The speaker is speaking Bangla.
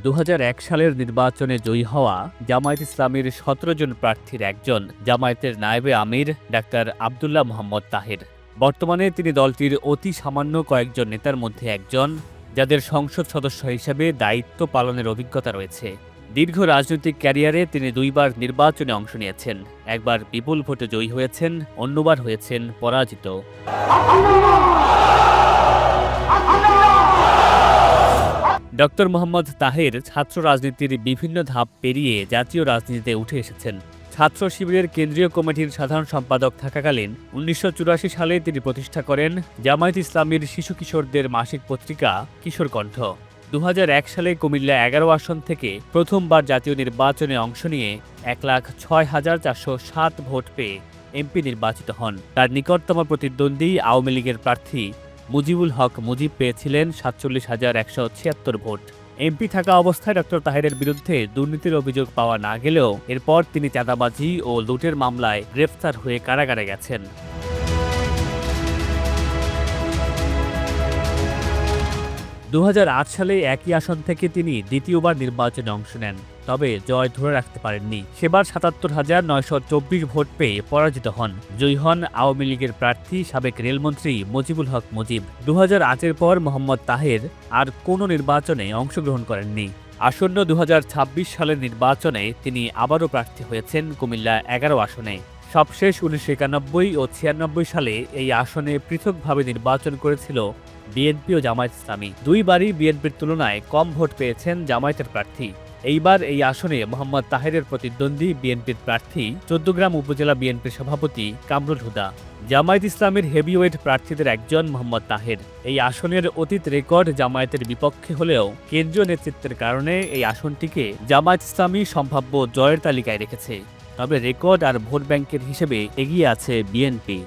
২০০১ সালের নির্বাচনে জয়ী হওয়া জামায়াত ইসলামীর ১৭ জন প্রার্থীর একজন জামায়াতের নায়েবে আমির ডাক্তার আব্দুল্লাহ মোহাম্মদ তাহের। বর্তমানে তিনি দলটির অতি সামান্য কয়েকজন নেতার মধ্যে একজন, যাদের সংসদ সদস্য হিসেবে দায়িত্ব পালনের অভিজ্ঞতা রয়েছে। দীর্ঘ রাজনৈতিক ক্যারিয়ারে তিনি দুইবার নির্বাচনে অংশ নিয়েছেন। একবার বিপুল ভোটে জয়ী হয়েছেন, অন্যবার হয়েছেন পরাজিত। ডক্টর মোহাম্মদ তাহের ছাত্র রাজনীতির বিভিন্ন ধাপ পেরিয়ে জাতীয় রাজনীতিতে উঠে এসেছেন। ছাত্র শিবিরের কেন্দ্রীয় কমিটির সাধারণ সম্পাদক থাকাকালীন ১৯৮৪ সালে তিনি প্রতিষ্ঠা করেন জামায়াত ইসলামীর শিশু কিশোরদের মাসিক পত্রিকা কিশোর কণ্ঠ। ২০০১ সালে কুমিল্লা ১১ আসন থেকে প্রথমবার জাতীয় নির্বাচনে অংশ নিয়ে ১,০৬,৪০৭ ভোট পেয়ে এমপি নির্বাচিত হন। তার নিকটতম প্রতিদ্বন্দ্বী আওয়ামী লীগের প্রার্থী মুজিবুল হক মুজিব পেয়েছিলেন ৪৭,১৭৬ ভোট। এমপি থাকা অবস্থায় ডক্টর তাহেরের বিরুদ্ধে দুর্নীতির অভিযোগ পাওয়া না গেলেও এরপর তিনি চাঁদাবাজি ও লুটের মামলায় গ্রেফতার হয়ে কারাগারে গেছেন। ২০০৮ সালে একই আসন থেকে তিনি দ্বিতীয়বার নির্বাচনে অংশ নেন, তবে জয় ধরে রাখতে পারেননি। সেবার ৭৭,৯২৪ ভোট পেয়ে পরাজিত হন। জয়ী হন আওয়ামী লীগের প্রার্থী সাবেক রেলমন্ত্রী মুজিবুল হক মুজিব। ২০০৮-এর পর মোহাম্মদ তাহের আর কোনো নির্বাচনে অংশগ্রহণ করেননি। আসন্ন ২০২৬ সালের নির্বাচনে তিনি আবারও প্রার্থী হয়েছেন কুমিল্লা ১১ আসনে। সবশেষ ১৯৯১ ও ৯৬ সালে এই আসনে পৃথকভাবে নির্বাচন করেছিল বিএনপি ও জামায়াত ইসলামী। দুইবারই বিএনপির তুলনায় কম ভোট পেয়েছেন জামায়াতের প্রার্থী। এইবার এই আসনে মোহাম্মদ তাহেরের প্রতিদ্বন্দ্বী বিএনপির প্রার্থী চৌদ্দগ্রাম উপজেলা বিএনপির সভাপতি কামরুল হুদা। জামায়াত ইসলামীর হেভিওয়েট প্রার্থীদের একজন মোহাম্মদ তাহের। এই আসনের অতীত রেকর্ড জামায়াতের বিপক্ষে হলেও কেন্দ্রীয় নেতৃত্বের কারণে এই আসনটিকে জামায়াত ইসলামী সম্ভাব্য জয়ের তালিকায় রেখেছে। তবে রেকর্ড আর ভোট ব্যাংকের হিসেবে এগিয়ে আছে বিএনপি।